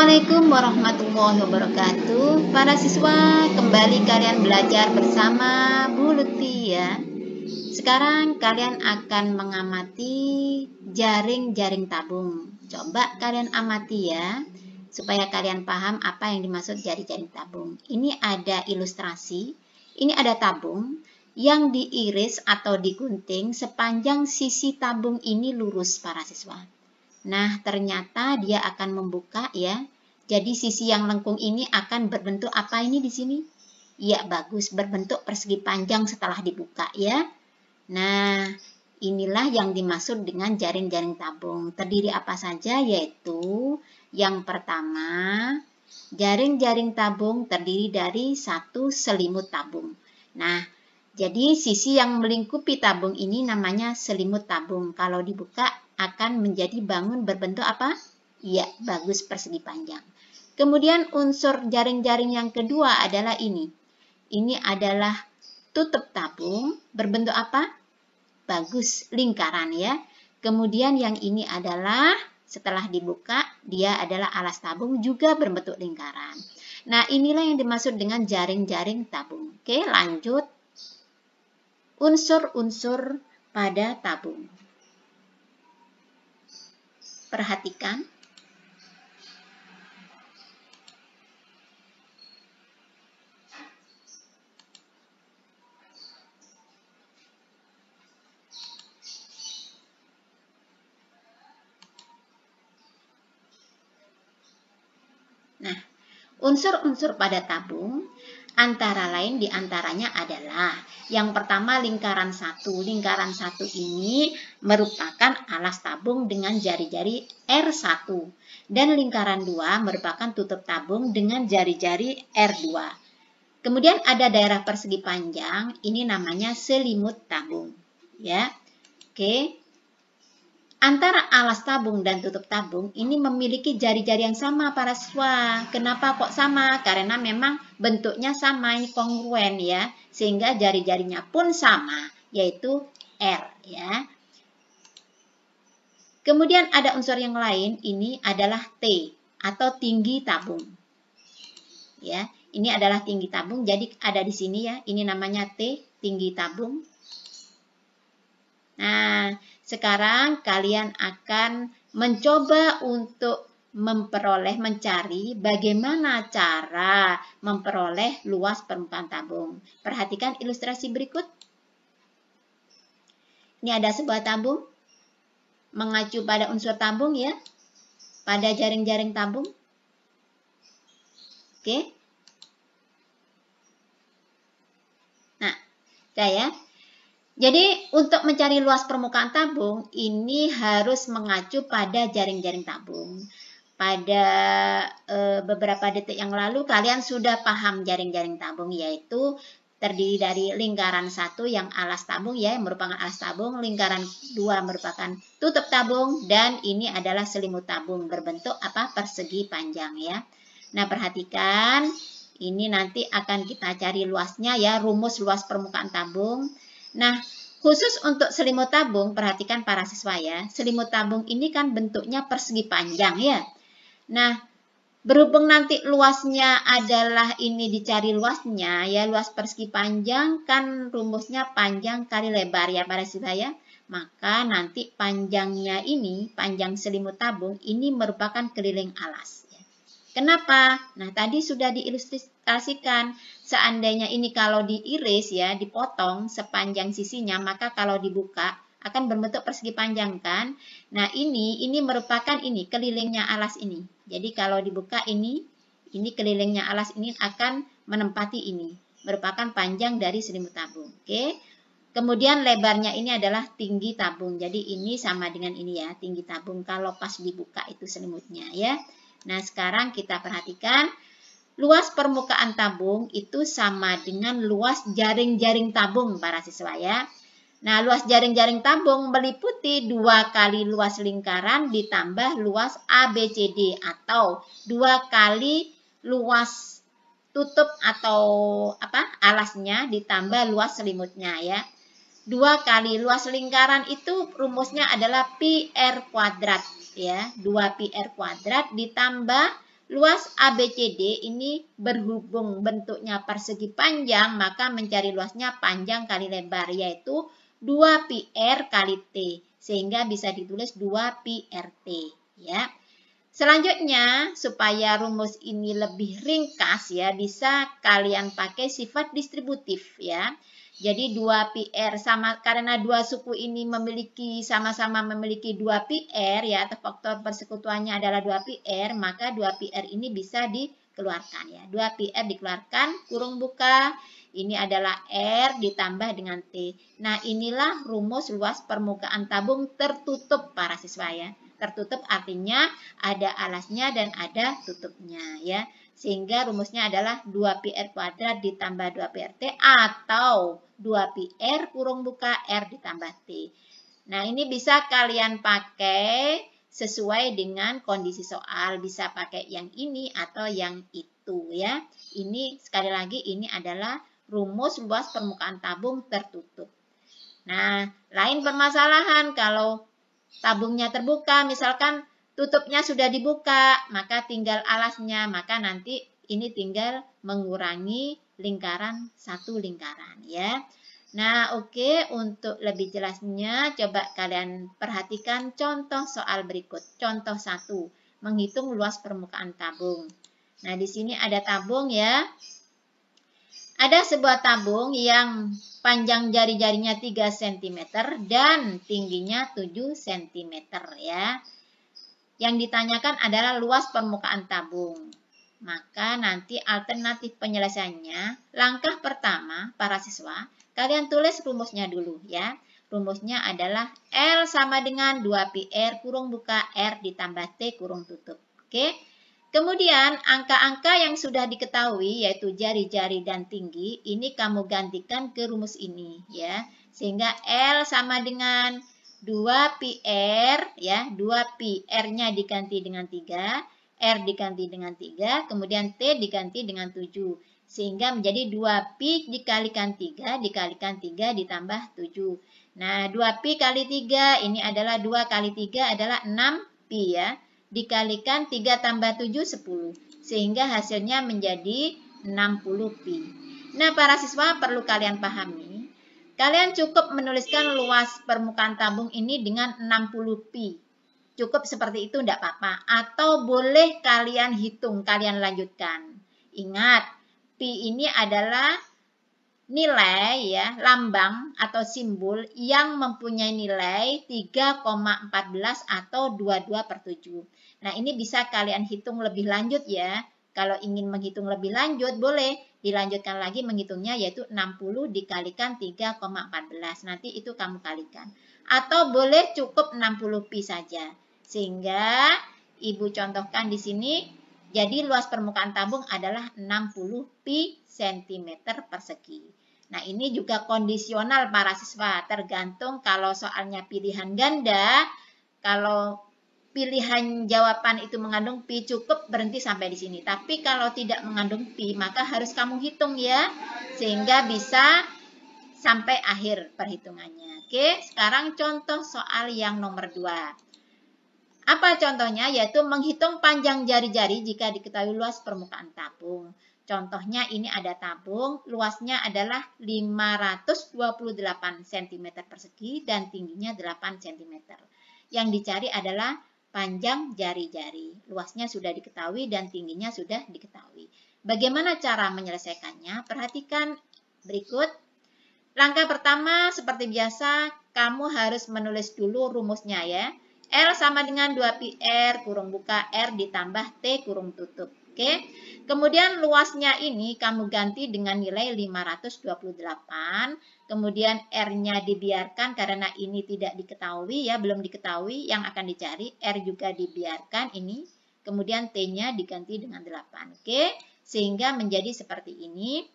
Assalamualaikum warahmatullahi wabarakatuh. Para siswa, kembali kalian belajar bersama Bu Lutfi ya. Sekarang kalian akan mengamati jaring-jaring tabung. Coba kalian amati ya, supaya kalian paham apa yang dimaksud jaring-jaring tabung. Ini ada ilustrasi, ini ada tabung yang diiris atau digunting sepanjang sisi tabung ini lurus para siswa. Nah, ternyata dia akan membuka ya. Jadi sisi yang lengkung ini akan berbentuk apa ini di sini? Ya, bagus, berbentuk persegi panjang setelah dibuka ya. Nah, inilah yang dimaksud dengan jaring-jaring tabung. Terdiri apa saja? Yaitu yang pertama, jaring-jaring tabung terdiri dari satu selimut tabung. Nah, jadi sisi yang melingkupi tabung ini namanya selimut tabung. Kalau dibuka akan menjadi bangun berbentuk apa? Ya, bagus, persegi panjang. Kemudian unsur jaring-jaring yang kedua adalah ini. Ini adalah tutup tabung berbentuk apa? Bagus, lingkaran ya. Kemudian yang ini adalah setelah dibuka dia adalah alas tabung juga berbentuk lingkaran. Nah, inilah yang dimaksud dengan jaring-jaring tabung. Oke, lanjut. Unsur-unsur pada tabung. Perhatikan. Nah, unsur-unsur pada tabung antara lain diantaranya adalah yang pertama lingkaran satu. Lingkaran satu ini merupakan alas tabung dengan jari-jari R1 dan lingkaran 2 merupakan tutup tabung dengan jari-jari R2. Kemudian ada daerah persegi panjang, ini namanya selimut tabung ya. Oke. Antara alas tabung dan tutup tabung ini memiliki jari-jari yang sama para siswa. Kenapa kok sama? Karena memang bentuknya sama, ini kongruen ya. Sehingga jari-jarinya pun sama, yaitu R ya. Kemudian ada unsur yang lain, ini adalah T atau tinggi tabung. Ya, ini adalah tinggi tabung, jadi ada di sini ya. Ini namanya T, tinggi tabung. Nah, sekarang kalian akan mencoba untuk mencari bagaimana cara memperoleh luas permukaan tabung. Perhatikan ilustrasi berikut. Ini ada sebuah tabung, mengacu pada unsur tabung ya, pada jaring-jaring tabung. Oke. Nah, ya. Jadi untuk mencari luas permukaan tabung ini harus mengacu pada jaring-jaring tabung. Pada beberapa detik yang lalu kalian sudah paham jaring-jaring tabung, yaitu terdiri dari lingkaran 1 yang alas tabung ya, yang merupakan alas tabung, lingkaran 2 merupakan tutup tabung, dan ini adalah selimut tabung berbentuk apa? Persegi panjang ya. Nah, perhatikan ini nanti akan kita cari luasnya ya, rumus luas permukaan tabung. Nah, khusus untuk selimut tabung, perhatikan para siswa ya, selimut tabung ini kan bentuknya persegi panjang ya. Nah, berhubung nanti luasnya adalah ini dicari luasnya ya, luas persegi panjang kan rumusnya panjang kali lebar ya para siswa ya. Maka nanti panjangnya ini, panjang selimut tabung ini merupakan keliling alas. Kenapa? Nah, tadi sudah diilustrasikan. Seandainya ini kalau diiris ya, dipotong sepanjang sisinya, maka kalau dibuka akan berbentuk persegi panjang kan? Nah, ini merupakan ini kelilingnya alas ini. Jadi kalau dibuka ini kelilingnya alas ini akan menempati ini. Merupakan panjang dari selimut tabung. Oke. Kemudian lebarnya ini adalah tinggi tabung. Jadi ini sama dengan ini ya, tinggi tabung kalau pas dibuka itu selimutnya ya. Nah, sekarang kita perhatikan luas permukaan tabung itu sama dengan luas jaring-jaring tabung para siswa ya. Nah, luas jaring-jaring tabung meliputi 2 kali luas lingkaran ditambah luas ABCD atau 2 kali luas tutup atau alasnya ditambah luas selimutnya ya. 2 kali luas lingkaran itu rumusnya adalah pi R kuadrat ya, 2 pi R kuadrat ditambah luas ABCD ini berhubung bentuknya persegi panjang, maka mencari luasnya panjang kali lebar, yaitu 2πr kali T. Sehingga bisa ditulis 2πRT. Ya. Selanjutnya, supaya rumus ini lebih ringkas, ya, bisa kalian pakai sifat distributif. Ya. Jadi 2πr sama, karena dua suku ini sama-sama memiliki 2πr, ya, atau faktor persekutuannya adalah 2πr, maka 2πr ini bisa dikeluarkan, ya. 2πr dikeluarkan, kurung buka, ini adalah R ditambah dengan T. Nah, inilah rumus luas permukaan tabung tertutup para siswa, ya. Tertutup artinya ada alasnya dan ada tutupnya, ya. Sehingga rumusnya adalah 2πr kuadrat ditambah 2πRT atau 2πr kurung buka R ditambah T. Nah, ini bisa kalian pakai sesuai dengan kondisi soal. Bisa pakai yang ini atau yang itu, ya. Ini sekali lagi ini adalah rumus luas permukaan tabung tertutup. Nah, lain permasalahan kalau tabungnya terbuka, misalkan tutupnya sudah dibuka, maka tinggal alasnya, maka nanti ini tinggal mengurangi lingkaran satu lingkaran, ya. Nah, oke, untuk lebih jelasnya coba kalian perhatikan contoh soal berikut. Contoh 1, menghitung luas permukaan tabung. Nah, di sini ada tabung, ya. Ada sebuah tabung yang panjang jari-jarinya 3 cm dan tingginya 7 cm, ya. Yang ditanyakan adalah luas permukaan tabung. Maka nanti alternatif penyelesaiannya, langkah pertama para siswa, kalian tulis rumusnya dulu, ya. Rumusnya adalah L sama dengan 2πr kurung buka R ditambah T kurung tutup. Oke. Kemudian angka-angka yang sudah diketahui yaitu jari-jari dan tinggi, ini kamu gantikan ke rumus ini, ya. Sehingga L sama dengan 2πr, ya, 2πr-nya diganti dengan 3, R diganti dengan 3, kemudian T diganti dengan 7. Sehingga menjadi 2pi dikalikan 3, dikalikan 3 ditambah 7. Nah, 2pi kali 3, ini adalah 2 kali 3 adalah 6pi, ya. Dikalikan 3 tambah 7, 10. Sehingga hasilnya menjadi 60pi. Nah, para siswa perlu kalian pahami. Kalian cukup menuliskan luas permukaan tabung ini dengan 60pi. Cukup seperti itu, tidak apa-apa. Atau boleh kalian hitung, kalian lanjutkan. Ingat, pi ini adalah nilai, ya, lambang atau simbol yang mempunyai nilai 3,14 atau 22/7. Nah, ini bisa kalian hitung lebih lanjut, ya. Kalau ingin menghitung lebih lanjut, boleh dilanjutkan lagi menghitungnya, yaitu 60 dikalikan 3,14. Nanti itu kamu kalikan. Atau boleh cukup 60pi saja. Sehingga Ibu contohkan di sini, jadi luas permukaan tabung adalah 60pi cm persegi. Nah, ini juga kondisional para siswa, tergantung kalau soalnya pilihan ganda, kalau pilihan jawaban itu mengandung pi, cukup berhenti sampai di sini. Tapi kalau tidak mengandung pi, maka harus kamu hitung, ya, sehingga bisa sampai akhir perhitungannya. Oke, sekarang contoh soal yang nomor 2. Apa contohnya? Yaitu menghitung panjang jari-jari jika diketahui luas permukaan tabung. Contohnya ini ada tabung, luasnya adalah 528 cm persegi dan tingginya 8 cm. Yang dicari adalah panjang jari-jari. Luasnya sudah diketahui dan tingginya sudah diketahui. Bagaimana cara menyelesaikannya? Perhatikan berikut. Langkah pertama, seperti biasa, kamu harus menulis dulu rumusnya, ya. L sama dengan 2πr kurung buka R ditambah T kurung tutup. Oke. Kemudian luasnya ini kamu ganti dengan nilai 528. Kemudian R-nya dibiarkan karena ini tidak diketahui, ya, belum diketahui yang akan dicari. R juga dibiarkan ini. Kemudian T-nya diganti dengan 8. Oke. Sehingga menjadi seperti ini.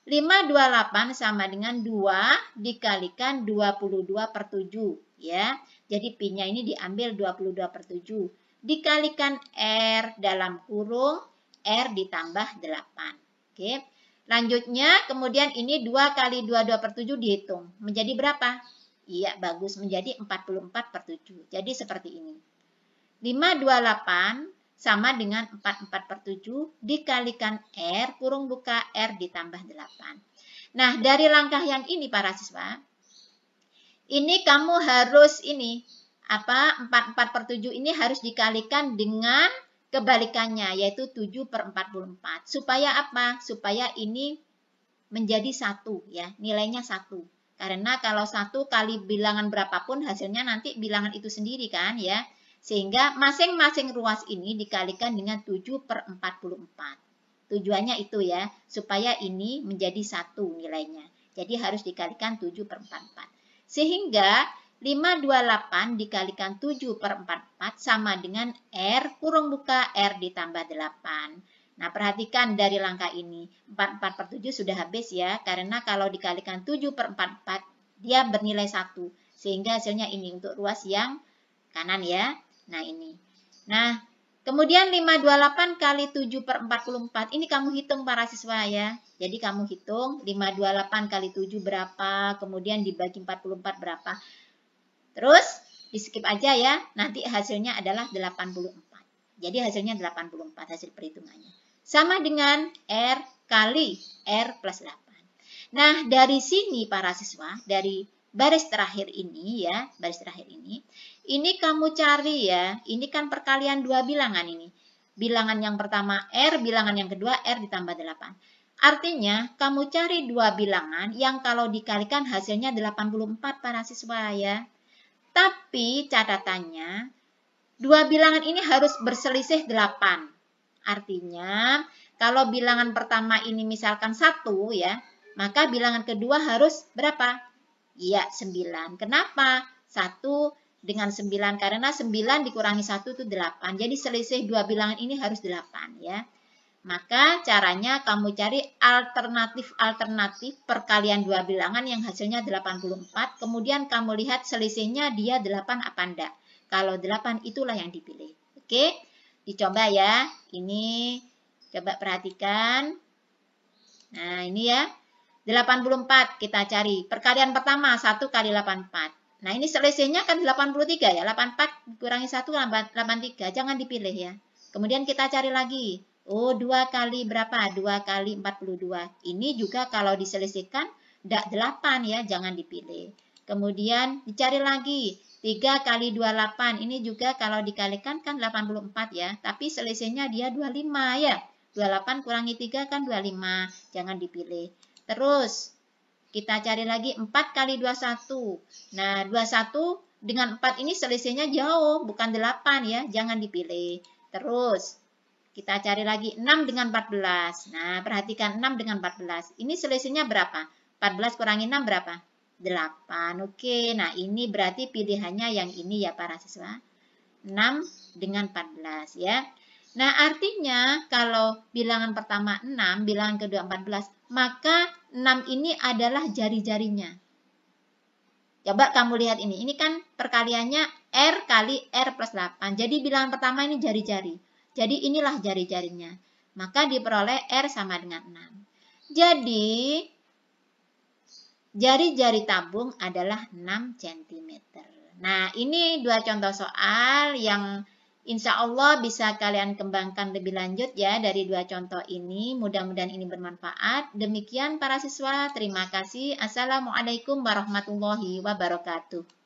528 sama dengan 2 dikalikan 22/7, ya. Jadi pi-nya ini diambil 22/7. Dikalikan R dalam kurung R ditambah 8. Oke. Lanjutnya kemudian ini 2 kali 22/7 dihitung. Menjadi berapa? Iya, bagus, menjadi 44/7. Jadi seperti ini. 528 sama dengan 44/7 dikalikan R kurung buka R ditambah 8. Nah, dari langkah yang ini para siswa, ini kamu harus 44/7 ini harus dikalikan dengan kebalikannya, yaitu 7/44. Supaya apa? Supaya ini menjadi 1 ya, nilainya 1. Karena kalau 1 kali bilangan berapapun hasilnya nanti bilangan itu sendiri kan ya. Sehingga masing-masing ruas ini dikalikan dengan 7/44. Tujuannya itu ya, supaya ini menjadi 1 nilainya. Jadi harus dikalikan 7/44. Sehingga 528 dikalikan 7/44 sama dengan R kurung buka R ditambah 8. Nah, perhatikan dari langkah ini. 44/7 sudah habis ya. Karena kalau dikalikan 7/44, dia bernilai 1. Sehingga hasilnya ini untuk ruas yang kanan ya. Nah, ini. Nah, kemudian 528 kali 7/44. Ini kamu hitung para siswa ya. Jadi kamu hitung 528 kali 7 berapa. Kemudian dibagi 44 berapa. Terus, di skip aja ya. Nanti hasilnya adalah 84. Jadi hasilnya 84 hasil perhitungannya. Sama dengan R kali R plus 8. Nah, dari sini para siswa, dari baris terakhir ini ya, baris terakhir ini kamu cari ya, ini kan perkalian dua bilangan ini. Bilangan yang pertama R, bilangan yang kedua R ditambah 8. Artinya, kamu cari dua bilangan yang kalau dikalikan hasilnya 84 para siswa ya. Tapi catatannya, dua bilangan ini harus berselisih 8. Artinya, kalau bilangan pertama ini misalkan 1 ya, maka bilangan kedua harus berapa? Ya, 9. Kenapa? 1 dengan 9, karena 9 dikurangi 1 itu 8. Jadi selisih dua bilangan ini harus 8 ya. Maka caranya kamu cari alternatif perkalian dua bilangan yang hasilnya 84. Kemudian kamu lihat selisihnya dia 8 apa enggak. Kalau 8 itulah yang dipilih. Oke? Dicoba ya. Ini coba perhatikan. Nah, ini ya. 84 kita cari. Perkalian pertama 1 kali 84. Nah, ini selisihnya kan 83 ya. 84 kurangi 1 83. Jangan dipilih ya. Kemudian kita cari lagi. Oh, 2 kali berapa? 2 kali 42. Ini juga kalau diselisihkan enggak 8 ya. Jangan dipilih. Kemudian dicari lagi. 3 kali 28, ini juga kalau dikalikan kan 84 ya. Tapi selisihnya dia 25 ya. 28 kurangi 3 kan 25. Jangan dipilih. Terus, kita cari lagi 4 kali 21. Nah, 21 dengan 4 ini selisihnya jauh, bukan 8 ya. Jangan dipilih. Terus, kita cari lagi 6 dengan 14. Nah, perhatikan 6 dengan 14. Ini selisihnya berapa? 14 kurangi 6 berapa? 8. Oke, nah ini berarti pilihannya yang ini ya para siswa. 6 dengan 14 ya. Nah, artinya kalau bilangan pertama 6, bilangan kedua 14, maka 6 ini adalah jari-jarinya. Coba kamu lihat ini. Ini kan perkaliannya R kali R plus 8. Jadi bilangan pertama ini jari-jari. Jadi inilah jari-jarinya. Maka diperoleh R sama dengan 6. Jadi jari-jari tabung adalah 6 cm. Nah, ini dua contoh soal yang insya Allah bisa kalian kembangkan lebih lanjut ya dari dua contoh ini. Mudah-mudahan ini bermanfaat. Demikian para siswa, terima kasih. Assalamualaikum warahmatullahi wabarakatuh.